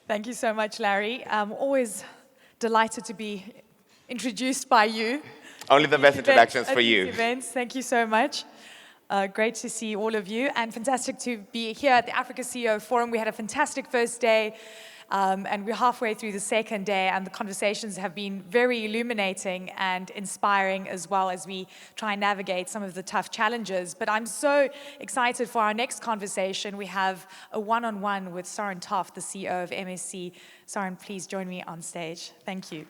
Thank you so much, Larry. I'm always delighted to be introduced by you. Only the best introductions for you. Events. Thank you so much. Great to see all of you, and fantastic to be here at the Africa CEO Forum. We had a fantastic first day, and we're halfway through the second day, and the conversations have been very illuminating and inspiring, as well as we try and navigate some of the tough challenges. But I'm so excited for our next conversation. We have a one-on-one with Soren Toft, the CEO of MSC. Soren, please join me on stage. Thank you.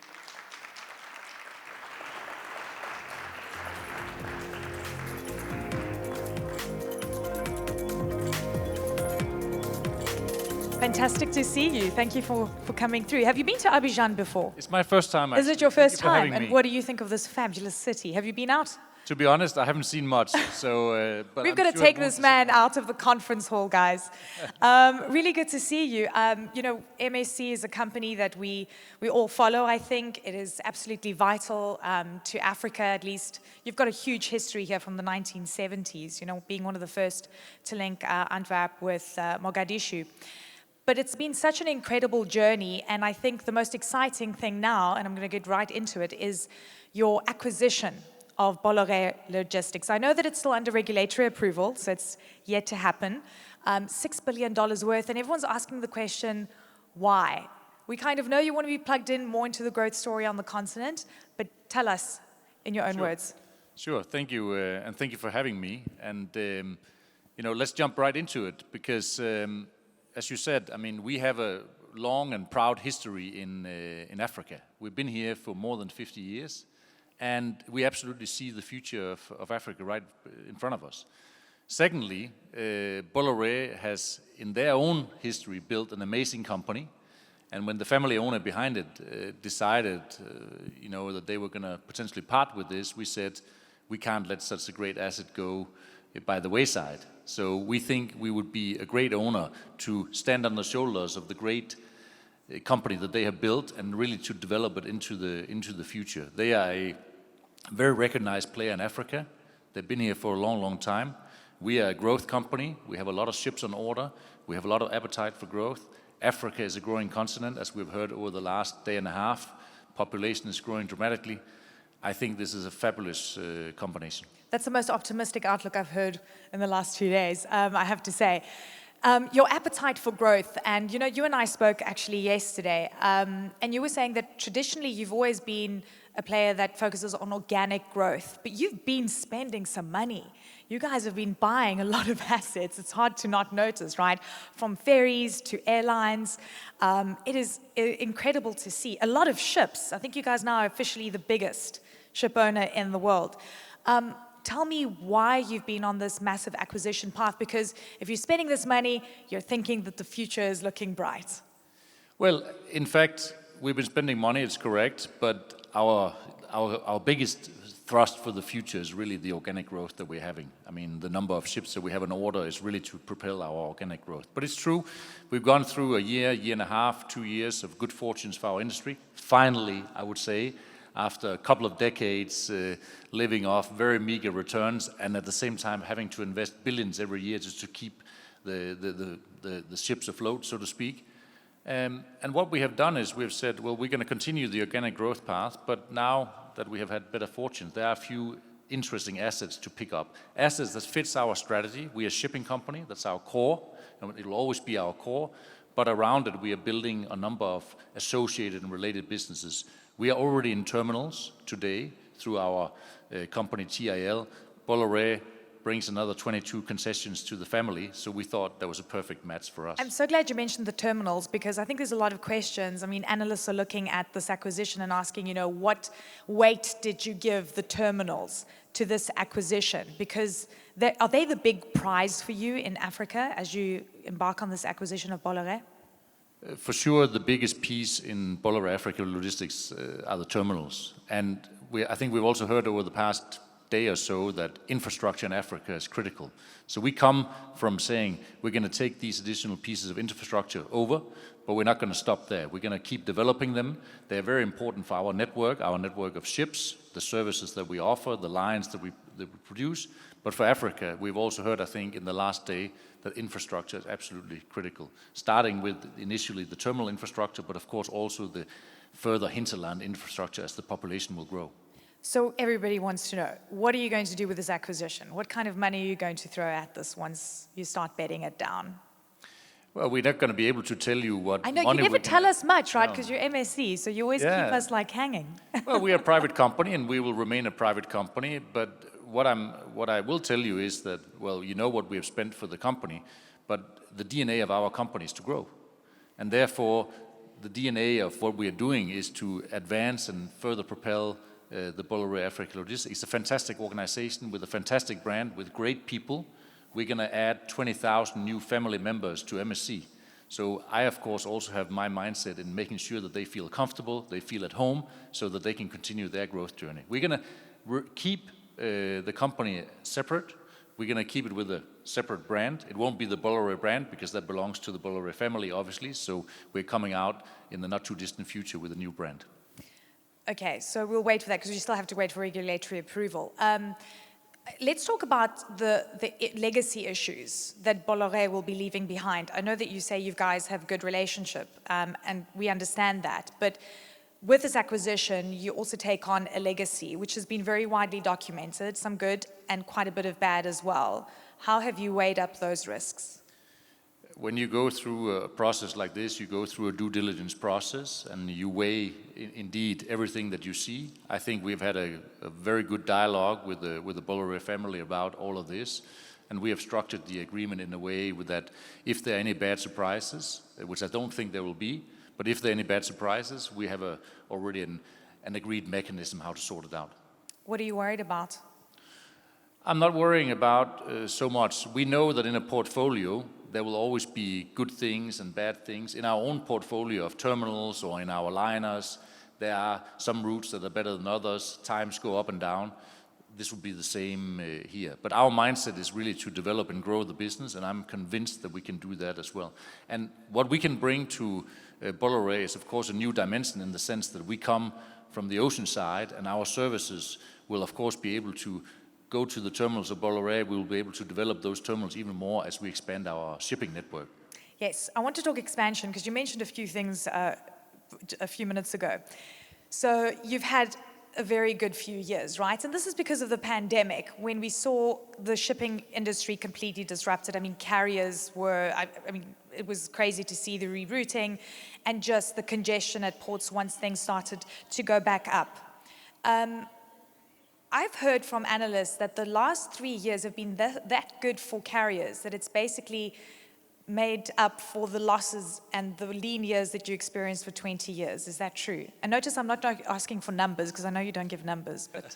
Fantastic to see you. Thank you for coming through. Have you been to Abidjan before? It's my first time, actually. Is it your first time? And what do you think of this fabulous city? Have you been out? To be honest, I haven't seen much. But We've got to take this man out of the conference hall, guys. Really good to see you. You know, MSC is a company that we all follow, I think. It is absolutely vital to Africa, at least. You've got a huge history here from the 1970s, you know, being one of the first to link Antwerp with Mogadishu. But it's been such an incredible journey, and I think the most exciting thing now, and I'm going to get right into it, is your acquisition of Bolloré Logistics. I know that it's still under regulatory approval, so it's yet to happen. $6 billion worth, and everyone's asking the question, why? We kind of know you want to be plugged in more into the growth story on the continent, but tell us in your own words. Sure, thank you, and thank you for having me. And, you know, let's jump right into it, because as you said, I mean, we have a long and proud history in Africa. We've been here for more than 50 years, and we absolutely see the future of Africa right in front of us. Secondly, Bolloré has, in their own history, built an amazing company, and when the family owner behind it decided, you know, that they were going to potentially part with this, we said, we can't let such a great asset go by the wayside. So we think we would be a great owner to stand on the shoulders of the great company that they have built and really to develop it into the future. They are a very recognized player in Africa. They've been here for a long, long time. We are a growth company. We have a lot of ships on order. We have a lot of appetite for growth. Africa is a growing continent, as we've heard over the last day and a half. Population is growing dramatically. I think this is a fabulous combination. That's the most optimistic outlook I've heard in the last 2 days, I have to say. Your appetite for growth, and you know, you and I spoke actually yesterday, and you were saying that traditionally you've always been a player that focuses on organic growth, but you've been spending some money. You guys have been buying a lot of assets. It's hard to not notice, right? From ferries to airlines. It is incredible to see. A lot of ships. I think you guys now are officially the biggest ship owner in the world. Tell me why you've been on this massive acquisition path, because if you're spending this money, you're thinking that the future is looking bright. Well, in fact, we've been spending money, it's correct, but our biggest thrust for the future is really the organic growth that we're having. I mean, the number of ships that we have in order is really to propel our organic growth. But it's true, we've gone through a year and a half, 2 years of good fortunes for our industry. Finally, I would say, after a couple of decades living off very meager returns, and at the same time having to invest billions every year just to keep the ships afloat, so to speak. And what we have done is we've said, well, we're going to continue the organic growth path, but now that we have had better fortunes, there are a few interesting assets to pick up. Assets that fits our strategy. We are a shipping company, that's our core, and it will always be our core, but around it we are building a number of associated and related businesses. We are already in terminals today through our company TIL. Bolloré brings another 22 concessions to the family, so we thought that was a perfect match for us. I'm so glad you mentioned the terminals, because I think there's a lot of questions. I mean, analysts are looking at this acquisition and asking, you know, what weight did you give the terminals to this acquisition? Because are they the big prize for you in Africa as you embark on this acquisition of Bolloré? For sure, the biggest piece in Bolloré Africa Logistics are the terminals. And I think we've also heard over the past day or so that infrastructure in Africa is critical. So we come from saying we're going to take these additional pieces of infrastructure over, but we're not going to stop there. We're going to keep developing them. They're very important for our network of ships, the services that we offer, the lines that we produce, But for Africa, we've also heard, I think, in the last day, that infrastructure is absolutely critical, starting with initially the terminal infrastructure, but of course also the further hinterland infrastructure as the population will grow. So everybody wants to know, what are you going to do with this acquisition? What kind of money are you going to throw at this once you start betting it down? Well, we're not going to be able to tell you what I know, money you never we're tell gonna- us much, right? No. Because you're MSC, so you always keep Yeah. us like hanging. Well, we are a private company, and we will remain a private company. But what I will tell you is that, well, you know what we have spent for the company, but the DNA of our company is to grow, and therefore the DNA of what we are doing is to advance and further propel the Bolloré Africa Logistics. It's a fantastic organization with a fantastic brand, with great people. We're going to add 20,000 new family members to MSC. So I, of course, also have my mindset in making sure that they feel comfortable, they feel at home, so that they can continue their growth journey. We're going to keep the company separate. We're going to keep it with a separate brand. It won't be the Bolloré brand because that belongs to the Bolloré family, obviously. So we're coming out in the not too distant future with a new brand. Okay, so we'll wait for that because we still have to wait for regulatory approval. Let's talk about the legacy issues that Bolloré will be leaving behind. I know that you say you guys have good relationship, and we understand that. But with this acquisition, you also take on a legacy, which has been very widely documented, some good and quite a bit of bad as well. How have you weighed up those risks? When you go through a process like this, you go through a due diligence process and you weigh indeed everything that you see. I think we've had a very good dialogue with the Bolloré family about all of this, and we have structured the agreement in a way that if there are any bad surprises, which I don't think there will be, but if there are any bad surprises, we have already an agreed mechanism how to sort it out. What are you worried about? I'm not worrying about so much. We know that in a portfolio, there will always be good things and bad things. In our own portfolio of terminals or in our liners, there are some routes that are better than others. Times go up and down. This will be the same here. But our mindset is really to develop and grow the business, and I'm convinced that we can do that as well. And what we can bring to Bolloré is, of course, a new dimension in the sense that we come from the ocean side, and our services will, of course, be able to go to the terminals of Bolloré. We will be able to develop those terminals even more as we expand our shipping network. Yes, I want to talk expansion because you mentioned a few things a few minutes ago. So you've had a very good few years, right? And this is because of the pandemic, when we saw the shipping industry completely disrupted. I mean, carriers were, I mean, it was crazy to see the rerouting and just the congestion at ports once things started to go back up. I've heard from analysts that the last 3 years have been that good for carriers, that it's basically made up for the losses and the lean years that you experienced for 20 years. Is that true? And notice I'm not asking for numbers, because I know you don't give numbers, but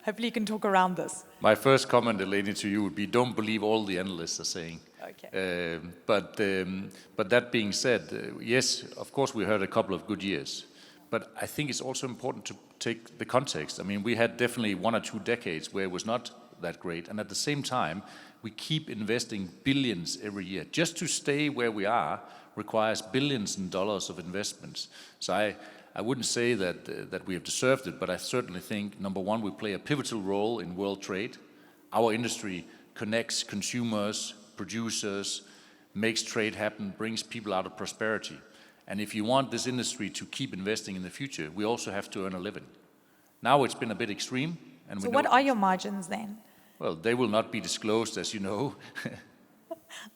hopefully you can talk around this. My first comment, Eleni, to you would be, don't believe all the analysts are saying. Okay. But that being said, yes, of course we heard a couple of good years. But I think it's also important to take the context. I mean, we had definitely 1 or 2 decades where it was not that great. And at the same time, we keep investing billions every year. Just to stay where we are requires billions in dollars of investments. So I wouldn't say that we have deserved it, but I certainly think, number one, we play a pivotal role in world trade. Our industry connects consumers, producers, makes trade happen, brings people out of prosperity. And if you want this industry to keep investing in the future, we also have to earn a living. Now it's been a bit extreme. And So what are your margins then? Well, they will not be disclosed, as you know.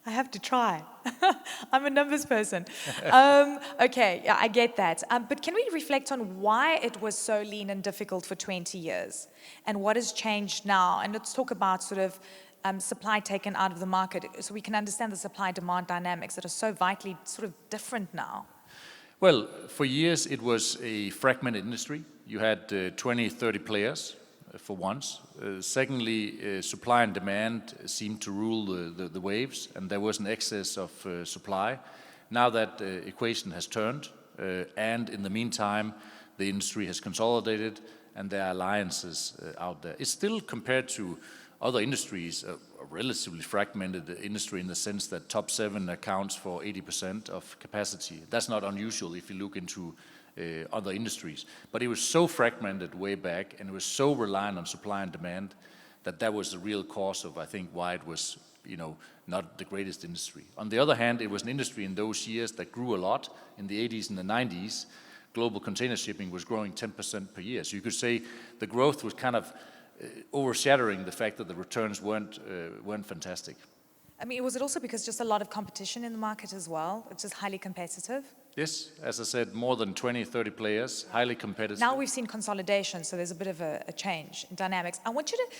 I have to try. I'm a numbers person. Okay, yeah, I get that. But can we reflect on why it was so lean and difficult for 20 years? And what has changed now? And let's talk about sort of supply taken out of the market so we can understand the supply-demand dynamics that are so vitally sort of different now. Well, for years it was a fragmented industry. You had 20, 30 players for once. Secondly, supply and demand seemed to rule the waves, and there was an excess of supply. Now that equation has turned, and in the meantime, the industry has consolidated, and there are alliances out there. It's still, compared to other industries, a relatively fragmented industry in the sense that top 7 accounts for 80% of capacity. That's not unusual if you look into other industries. But it was so fragmented way back, and it was so reliant on supply and demand, that was the real cause of, I think, why it was, not the greatest industry. On the other hand, it was an industry in those years that grew a lot. In the 80s and the 90s, global container shipping was growing 10% per year. So you could say the growth was kind of overshadowing the fact that the returns weren't fantastic. I mean, was it also because just a lot of competition in the market as well? It's just highly competitive? Yes, as I said, more than 20, 30 players, highly competitive. Now we've seen consolidation, so there's a bit of a change in dynamics. I want you to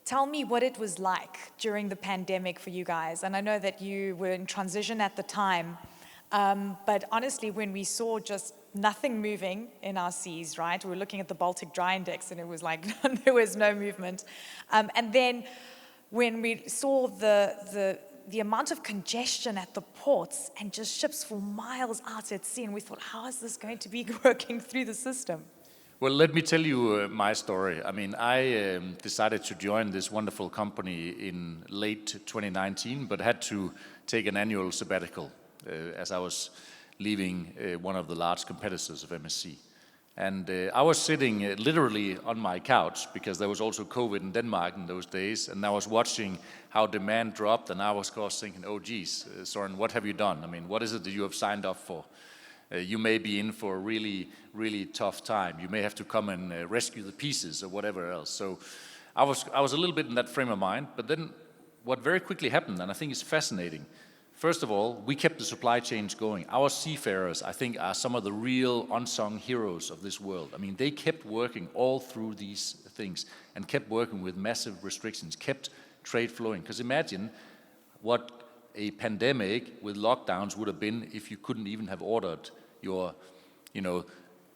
tell me what it was like during the pandemic for you guys. And I know that you were in transition at the time, but honestly, when we saw just nothing moving in our seas, right? We were looking at the Baltic Dry Index and it was like there was no movement. And then when we saw the amount of congestion at the ports and just ships for miles out at sea, and we thought, how is this going to be working through the system? Well, let me tell you my story. I mean, I decided to join this wonderful company in late 2019, but had to take an annual sabbatical as I was leaving one of the large competitors of MSC. And I was sitting literally on my couch, because there was also COVID in Denmark in those days, and I was watching how demand dropped, and I was, of course, thinking, oh geez, Soren, what have you done? I mean, what is it that you have signed up for? You may be in for a really, really tough time. You may have to come and rescue the pieces or whatever else. So I was a little bit in that frame of mind, but then what very quickly happened, and I think it's fascinating. First of all, we kept the supply chains going. Our seafarers, I think, are some of the real unsung heroes of this world. I mean, they kept working all through these things and kept working with massive restrictions, kept trade flowing. Because imagine what a pandemic with lockdowns would have been if you couldn't even have ordered your,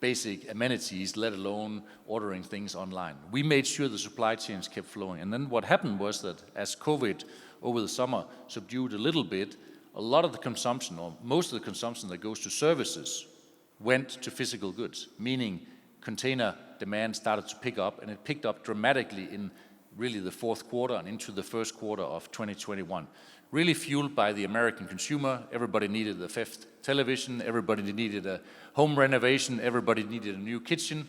basic amenities, let alone ordering things online. We made sure the supply chains kept flowing. And then what happened was that as COVID over the summer subdued a little bit, a lot of the consumption, or most of the consumption that goes to services, went to physical goods, meaning container demand started to pick up, and it picked up dramatically in really the fourth quarter and into the first quarter of 2021. Really fueled by the American consumer. Everybody needed a fifth television, everybody needed a home renovation, everybody needed a new kitchen.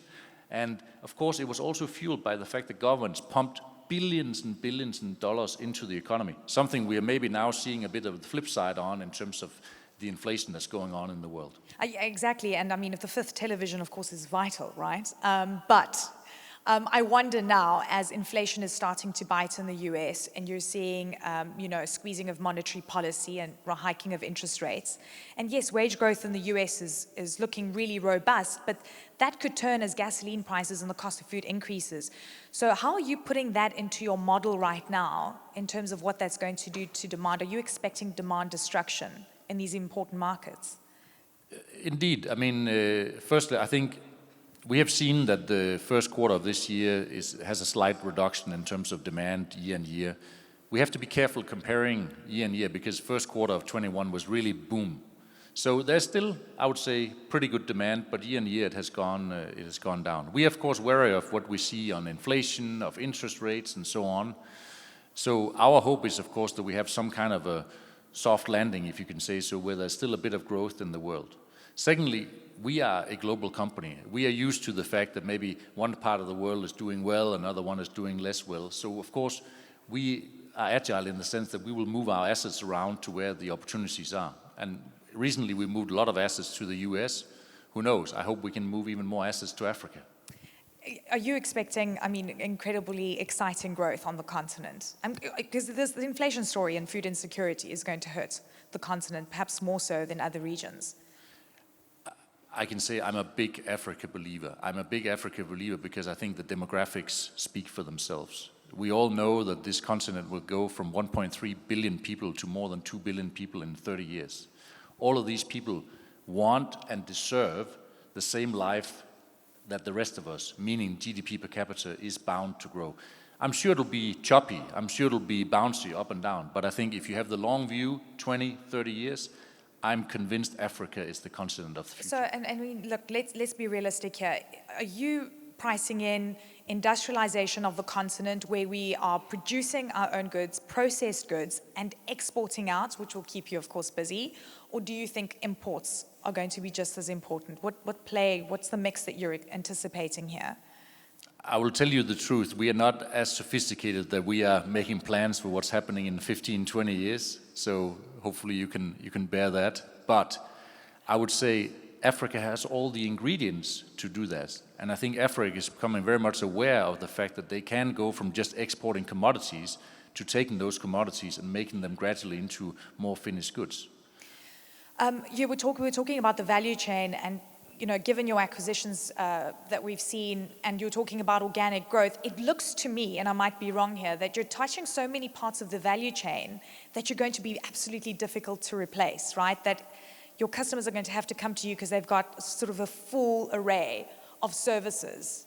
And of course, it was also fueled by the fact that governments pumped billions and billions of dollars into the economy. Something we are maybe now seeing a bit of the flip side on in terms of the inflation that's going on in the world. Exactly, and I mean, if the fifth television, of course, is vital, right? But I wonder now, as inflation is starting to bite in the US, and you're seeing, squeezing of monetary policy and hiking of interest rates, and yes, wage growth in the US is looking really robust, but that could turn as gasoline prices and the cost of food increases. So how are you putting that into your model right now in terms of what that's going to do to demand? Are you expecting demand destruction in these important markets? Indeed. I mean, firstly, I think we have seen that the first quarter of this year has a slight reduction in terms of demand year on year. We have to be careful comparing year on year, because first quarter of 21 was really boom. So there's still, I would say, pretty good demand, but year on year it has gone down. We are, of course, wary of what we see on inflation, of interest rates, and so on. So our hope is, of course, that we have some kind of a soft landing, if you can say so, where there's still a bit of growth in the world. Secondly, we are a global company. We are used to the fact that maybe one part of the world is doing well, another one is doing less well. So, of course, we are agile in the sense that we will move our assets around to where the opportunities are. And recently we moved a lot of assets to the US. Who knows? I hope we can move even more assets to Africa. Are you expecting, incredibly exciting growth on the continent? Because the inflation story and food insecurity is going to hurt the continent, perhaps more so than other regions. I can say I'm a big Africa believer. I'm a big Africa believer because I think the demographics speak for themselves. We all know that this continent will go from 1.3 billion people to more than 2 billion people in 30 years. All of these people want and deserve the same life that the rest of us, meaning GDP per capita, is bound to grow. I'm sure it'll be choppy. I'm sure it'll be bouncy up and down. But I think if you have the long view, 20, 30 years, I'm convinced Africa is the continent of the future. So, look, let's be realistic here. Are you pricing in industrialization of the continent where we are producing our own goods, processed goods, and exporting out, which will keep you, of course, busy? Or do you think imports are going to be just as important? What's the mix that you're anticipating here? I will tell you the truth. We are not as sophisticated that we are making plans for what's happening in 15, 20 years. So hopefully you can bear that. But I would say Africa has all the ingredients to do that. And I think Africa is becoming very much aware of the fact that they can go from just exporting commodities to taking those commodities and making them gradually into more finished goods. We were talking about the value chain, and given your acquisitions that we've seen, and you're talking about organic growth, it looks to me, and I might be wrong here, that you're touching so many parts of the value chain that you're going to be absolutely difficult to replace, right? That your customers are going to have to come to you because they've got sort of a full array of services.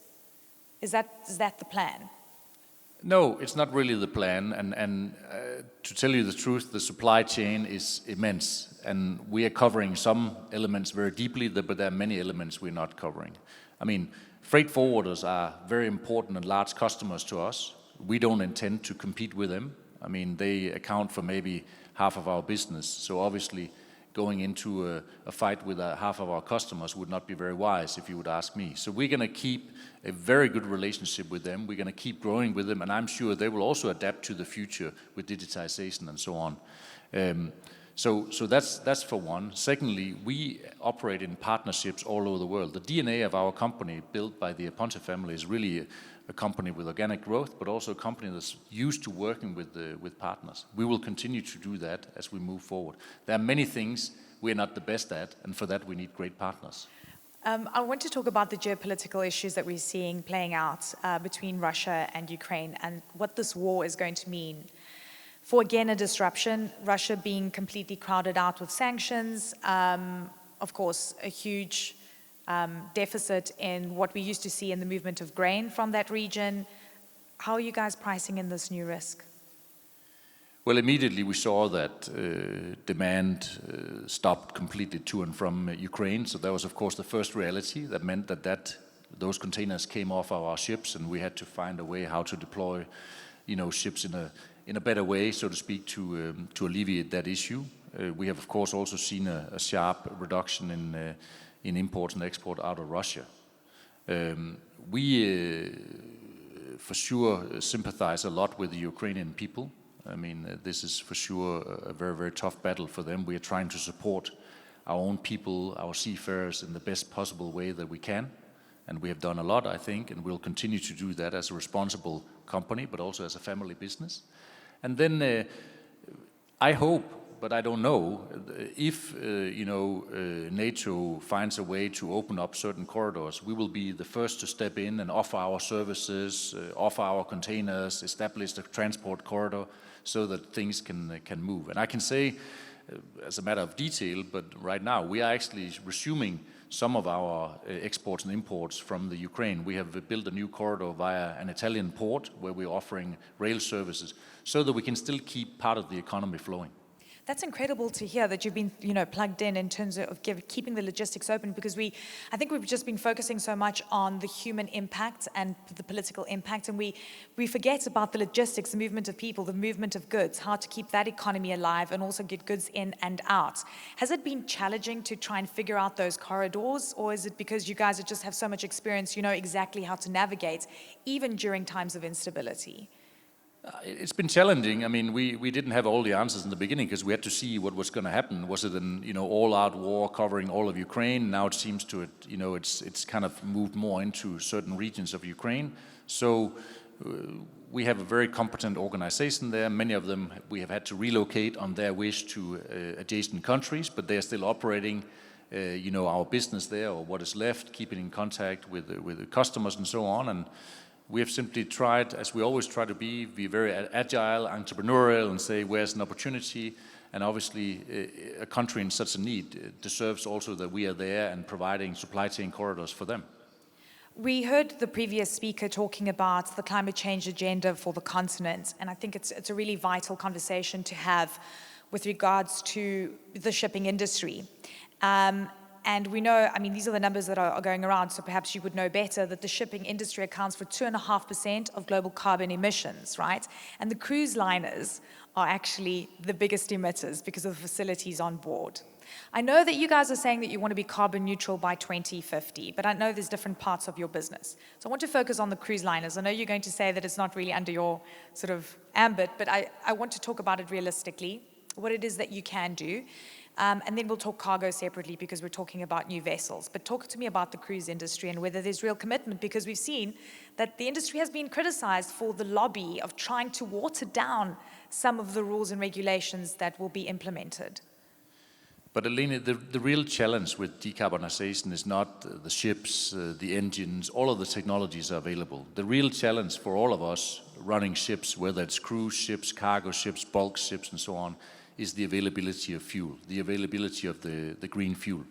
Is that the plan? No, it's not really the plan. And to tell you the truth, the supply chain is immense. And we are covering some elements very deeply, but there are many elements we're not covering. I mean, freight forwarders are very important and large customers to us. We don't intend to compete with them. I mean, they account for maybe half of our business. So obviously, going into a fight with half of our customers would not be very wise, if you would ask me. So we're going to keep a very good relationship with them. We're going to keep growing with them, and I'm sure they will also adapt to the future with digitization and so on. So that's for one. Secondly, we operate in partnerships all over the world. The DNA of our company, built by the Aponte family, is really a company with organic growth, but also a company that's used to working with partners. We will continue to do that as we move forward. There are many things we're not the best at, and for that we need great partners. I want to talk about the geopolitical issues that we're seeing playing out between Russia and Ukraine, and what this war is going to mean for, again, a disruption. Russia being completely crowded out with sanctions, of course, a huge deficit in what we used to see in the movement of grain from that region. How are you guys pricing in this new risk? Well, immediately we saw that demand stopped completely to and from Ukraine. So that was, of course, the first reality. That meant that those containers came off our ships, and we had to find a way how to deploy, ships in a better way, so to speak, to alleviate that issue. We have, of course, also seen a sharp reduction in import and export out of Russia. We, for sure, sympathize a lot with the Ukrainian people. I mean, this is for sure a very, very tough battle for them. We are trying to support our own people, our seafarers, in the best possible way that we can. And we have done a lot, I think, and we'll continue to do that as a responsible company, but also as a family business. And then I hope, but I don't know, if NATO finds a way to open up certain corridors, we will be the first to step in and offer our services, offer our containers, establish the transport corridor so that things can move. And I can say, as a matter of detail, but right now we are actually resuming some of our exports and imports from the Ukraine. We have built a new corridor via an Italian port where we're offering rail services so that we can still keep part of the economy flowing. That's incredible to hear that you've been, plugged in terms of keeping the logistics open, because I think we've just been focusing so much on the human impact and the political impact, and we forget about the logistics, the movement of people, the movement of goods, how to keep that economy alive and also get goods in and out. Has it been challenging to try and figure out those corridors, or is it because you guys just have so much experience, you know exactly how to navigate, even during times of instability? It's been challenging. I mean, we didn't have all the answers in the beginning because we had to see what was going to happen. Was it an all-out war covering all of Ukraine? Now it seems to it's kind of moved more into certain regions of Ukraine. So we have a very competent organization there. Many of them we have had to relocate on their wish to adjacent countries, but they are still operating our business there, or what is left, keeping in contact with the customers and so on. And we have simply tried, as we always try to be very agile, entrepreneurial, and say where's an opportunity. And obviously, a country in such a need deserves also that we are there and providing supply chain corridors for them. We heard the previous speaker talking about the climate change agenda for the continent, and I think it's a really vital conversation to have with regards to the shipping industry. And we know, I mean, these are the numbers that are going around, so perhaps you would know better, that the shipping industry accounts for 2.5% of global carbon emissions, right? And the cruise liners are actually the biggest emitters because of the facilities on board. I know that you guys are saying that you want to be carbon neutral by 2050, but I know there's different parts of your business. So I want to focus on the cruise liners. I know you're going to say that it's not really under your sort of ambit, but I want to talk about it realistically, what it is that you can do. And then we'll talk cargo separately because we're talking about new vessels. But talk to me about the cruise industry and whether there's real commitment, because we've seen that the industry has been criticized for the lobby of trying to water down some of the rules and regulations that will be implemented. But Elena, the real challenge with decarbonization is not the ships, the engines, all of the technologies are available. The real challenge for all of us running ships, whether it's cruise ships, cargo ships, bulk ships, and so on, is the availability of fuel, the availability of the green fuel.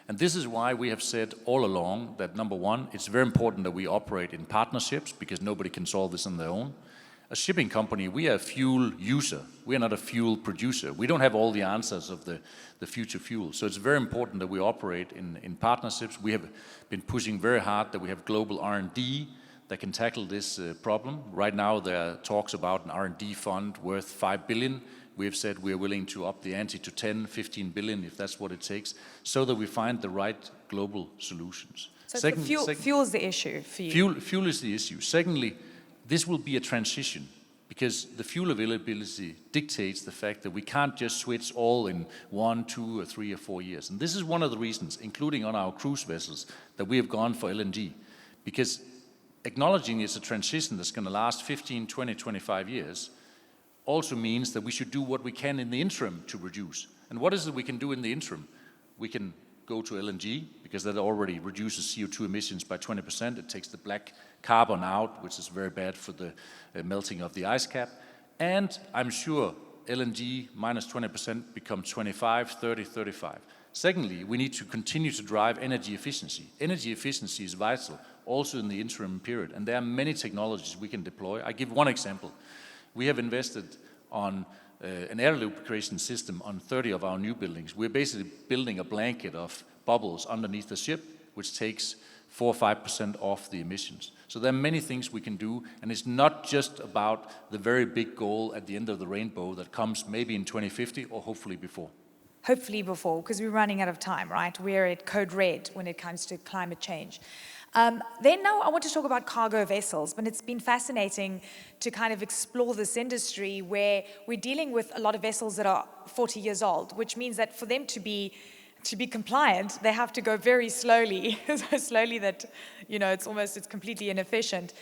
And this is why we have said all along that, number one, it's very important that we operate in partnerships because nobody can solve this on their own. A shipping company, we are a fuel user. We are not a fuel producer. We don't have all the answers of the future fuel. So it's very important that we operate in partnerships. We have been pushing very hard that we have global R&D that can tackle this problem. Right now there are talks about an R&D fund worth 5 billion. We have said we are willing to up the ante to 10, 15 billion if that's what it takes, so that we find the right global solutions. So fuel is the issue for you? Fuel is the issue. Secondly, this will be a transition because the fuel availability dictates the fact that we can't just switch all in 1, 2, or 3, or 4 years. And this is one of the reasons, including on our cruise vessels, that we have gone for LNG. Because acknowledging it's a transition that's going to last 15, 20, 25 years also means that we should do what we can in the interim to reduce. And what is it we can do in the interim? We can go to LNG, because that already reduces CO2 emissions by 20%. It takes the black carbon out, which is very bad for the melting of the ice cap. And I'm sure LNG minus 20% becomes 25, 30, 35. Secondly, we need to continue to drive energy efficiency. Energy efficiency is vital, also in the interim period. And there are many technologies we can deploy. I give one example. We have invested on an air lubrication system on 30 of our new buildings. We're basically building a blanket of bubbles underneath the ship, which takes 4 or 5% off the emissions. So there are many things we can do, and it's not just about the very big goal at the end of the rainbow that comes maybe in 2050 or hopefully before. Hopefully before, because we're running out of time, right? We're at code red when it comes to climate change. Then now I want to talk about cargo vessels, but it's been fascinating to kind of explore this industry where we're dealing with a lot of vessels that are 40 years old, which means that for them to be compliant, they have to go very slowly, so slowly that, you know, it's completely inefficient.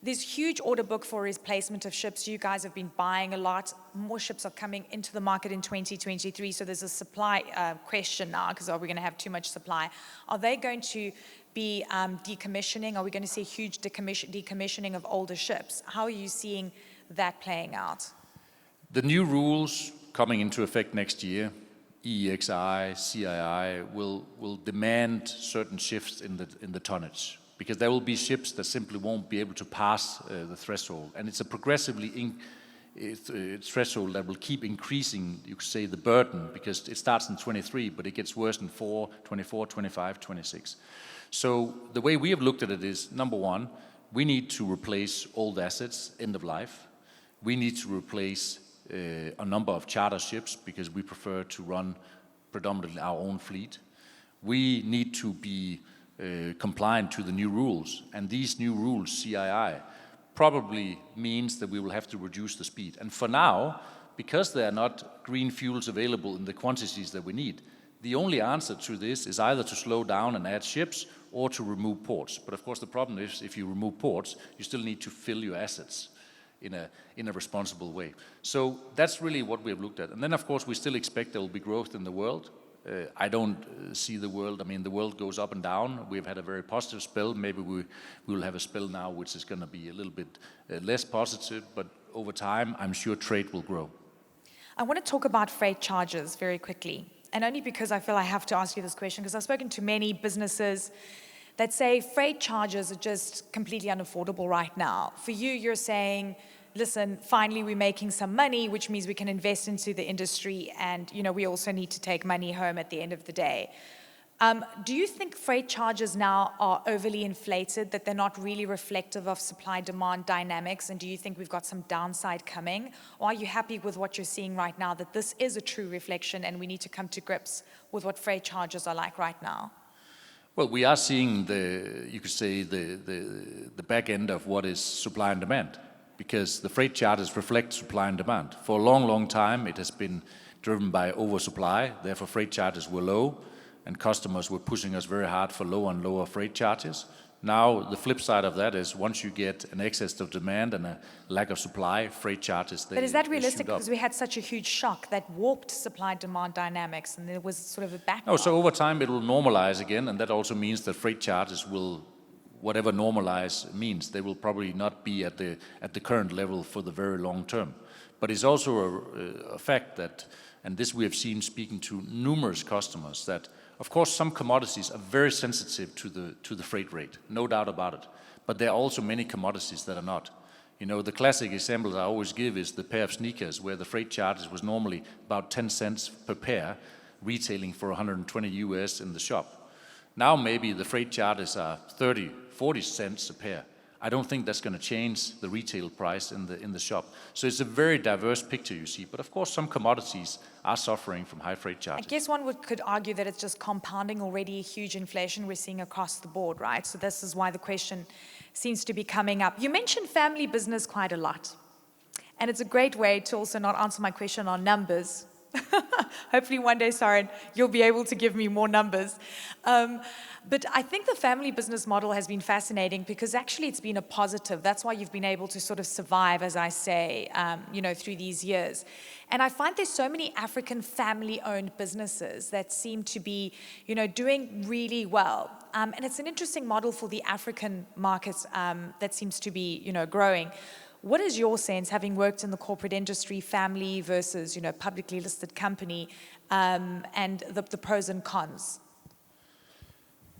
There's huge order book for replacement of ships. You guys have been buying a lot. More ships are coming into the market in 2023, so there's a supply question now, because are we going to have too much supply? Are they going to be decommissioning? Are we going to see a huge decommissioning of older ships? How are you seeing that playing out? The new rules coming into effect next year, EEXI, CII, will demand certain shifts in the tonnage, because there will be ships that simply won't be able to pass the threshold. And it's a progressively threshold that will keep increasing, you could say, the burden, because it starts in 23, but it gets worse in 24, 25, 26. So the way we have looked at it is, number one, we need to replace old assets, end of life. We need to replace a number of charter ships, because we prefer to run predominantly our own fleet. We need to be compliant to the new rules, and these new rules, CII, probably means that we will have to reduce the speed. And for now, because there are not green fuels available in the quantities that we need, the only answer to this is either to slow down and add ships or to remove ports. But of course the problem is, if you remove ports, you still need to fill your assets in a responsible way. So that's really what we have looked at. And then of course we still expect there will be growth in the world. I don't see the world, I mean, the world goes up and down. We've had a very positive spell. Maybe we will have a spell now which is going to be a little bit less positive, but over time I'm sure trade will grow. I want to talk about freight charges very quickly, and only because I feel I have to ask you this question, because I've spoken to many businesses that say freight charges are just completely unaffordable right now. For you, you're saying, listen, finally we're making some money, which means we can invest into the industry, and you know, we also need to take money home at the end of the day. Do you think freight charges now are overly inflated, that they're not really reflective of supply-demand dynamics? And do you think we've got some downside coming? Or are you happy with what you're seeing right now, that this is a true reflection and we need to come to grips with what freight charges are like right now? Well, we are seeing you could say, the back end of what is supply and demand, because the freight charges reflect supply and demand. For a long, long time, it has been driven by oversupply. Therefore, freight charges were low, and customers were pushing us very hard for lower and lower freight charges. Now, the flip side of that is once you get an excess of demand and a lack of supply, freight charges, But is that realistic? shoot up. Because we had such a huge shock that warped supply-demand dynamics, and there was sort of a backlog. No, so over time it will normalize again, and that also means that freight charges will, whatever normalize means, they will probably not be at the current level for the very long term. But it's also a fact that, and this we have seen speaking to numerous customers, that of course some commodities are very sensitive to the freight rate, no doubt about it. But there are also many commodities that are not. You know, the classic example I always give is the pair of sneakers, where the freight charges was normally about 10 cents per pair, retailing for 120 US in the shop. Now maybe the freight charges are 30, 40 cents a pair. I don't think that's going to change the retail price in the shop. So it's a very diverse picture you see. But of course, some commodities are suffering from high freight charges. I guess one could argue that it's just compounding already huge inflation we're seeing across the board, right? So this is why the question seems to be coming up. You mentioned family business quite a lot. And it's a great way to also not answer my question on numbers. Hopefully one day, Soren, you'll be able to give me more numbers. But I think the family business model has been fascinating because actually it's been a positive. That's why you've been able to sort of survive, as I say, through these years. And I find there's so many African family-owned businesses that seem to be, doing really well. And it's an interesting model for the African markets that seems to be, growing. What is your sense, having worked in the corporate industry, family versus, publicly listed company, and the pros and cons?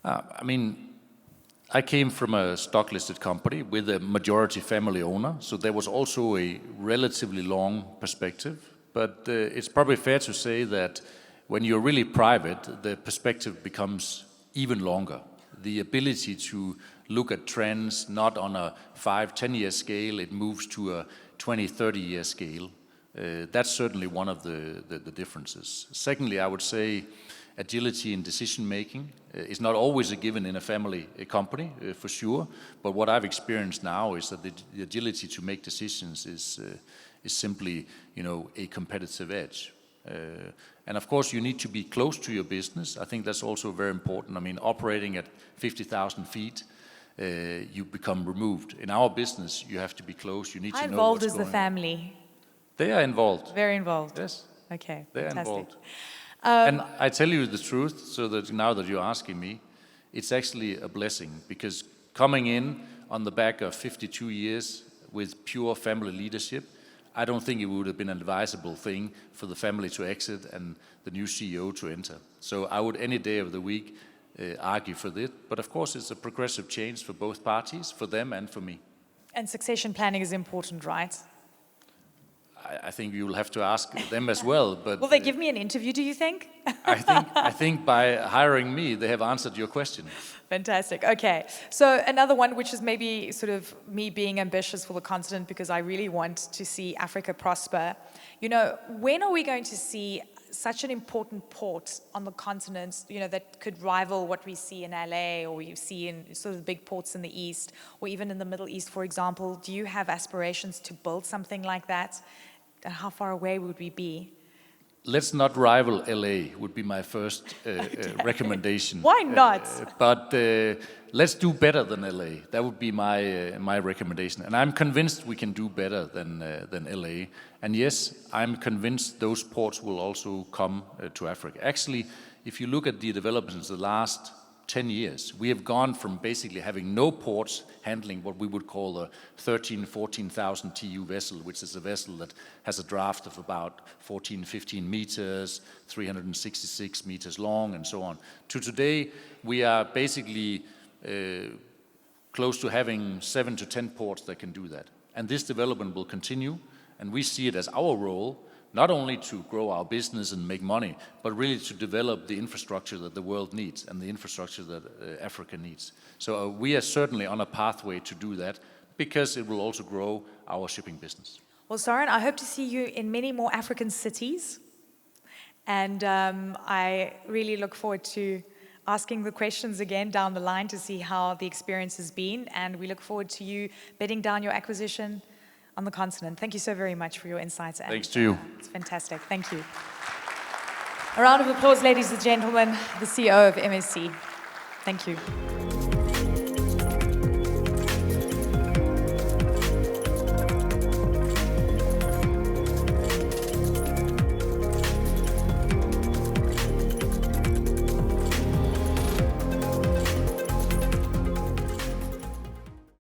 I came from a stock-listed company with a majority family owner, so there was also a relatively long perspective. But it's probably fair to say that when you're really private, the perspective becomes even longer. The ability to look at trends not on a 5-10 year scale, it moves to a 20-30 year scale. That's certainly one of the differences. Secondly, I would say agility in decision making is not always a given in a family company, for sure. But what I've experienced now is that the agility to make decisions is simply, a competitive edge. And of course, you need to be close to your business. I think that's also very important. Operating at 50,000 feet, you become removed. In our business, you have to be close. You need to know what's going on. How involved is the family? They are involved. Very involved. Yes. Okay. They are fantastic. involved. And I tell you the truth, so that now that you're asking me, it's actually a blessing, because coming in on the back of 52 years with pure family leadership, I don't think it would have been an advisable thing for the family to exit and the new CEO to enter. So I would any day of the week argue for this. But of course, it's a progressive change for both parties, for them and for me. And succession planning is important, right? I think you will have to ask them as well. But will they give me an interview, do you think? I think by hiring me, they have answered your question. Fantastic. Okay. So another one, which is maybe sort of me being ambitious for the continent, because I really want to see Africa prosper. When are we going to see such an important port on the continent, that could rival what we see in LA or we see in sort of big ports in the East or even in the Middle East, for example? Do you have aspirations to build something like that? And how far away would we be? Let's not rival LA, would be my first recommendation. Why not? But let's do better than LA. That would be my recommendation. And I'm convinced we can do better than LA. And yes, I'm convinced those ports will also come to Africa. Actually, if you look at the developments in the last 10 years, we have gone from basically having no ports handling what we would call a 14,000 TEU vessel, which is a vessel that has a draft of about 15 meters, 366 meters long, and so on. To today, we are basically close to having 7 to 10 ports that can do that. And this development will continue, and we see it as our role not only to grow our business and make money, but really to develop the infrastructure that the world needs and the infrastructure that Africa needs. So we are certainly on a pathway to do that, because it will also grow our shipping business. Well, Soren, I hope to see you in many more African cities. And I really look forward to asking the questions again down the line to see how the experience has been. And we look forward to you bedding down your acquisition on the continent. Thank you so very much for your insights. Thanks to you. It's fantastic. Thank you. A round of applause, ladies and gentlemen, the CEO of MSC. Thank you.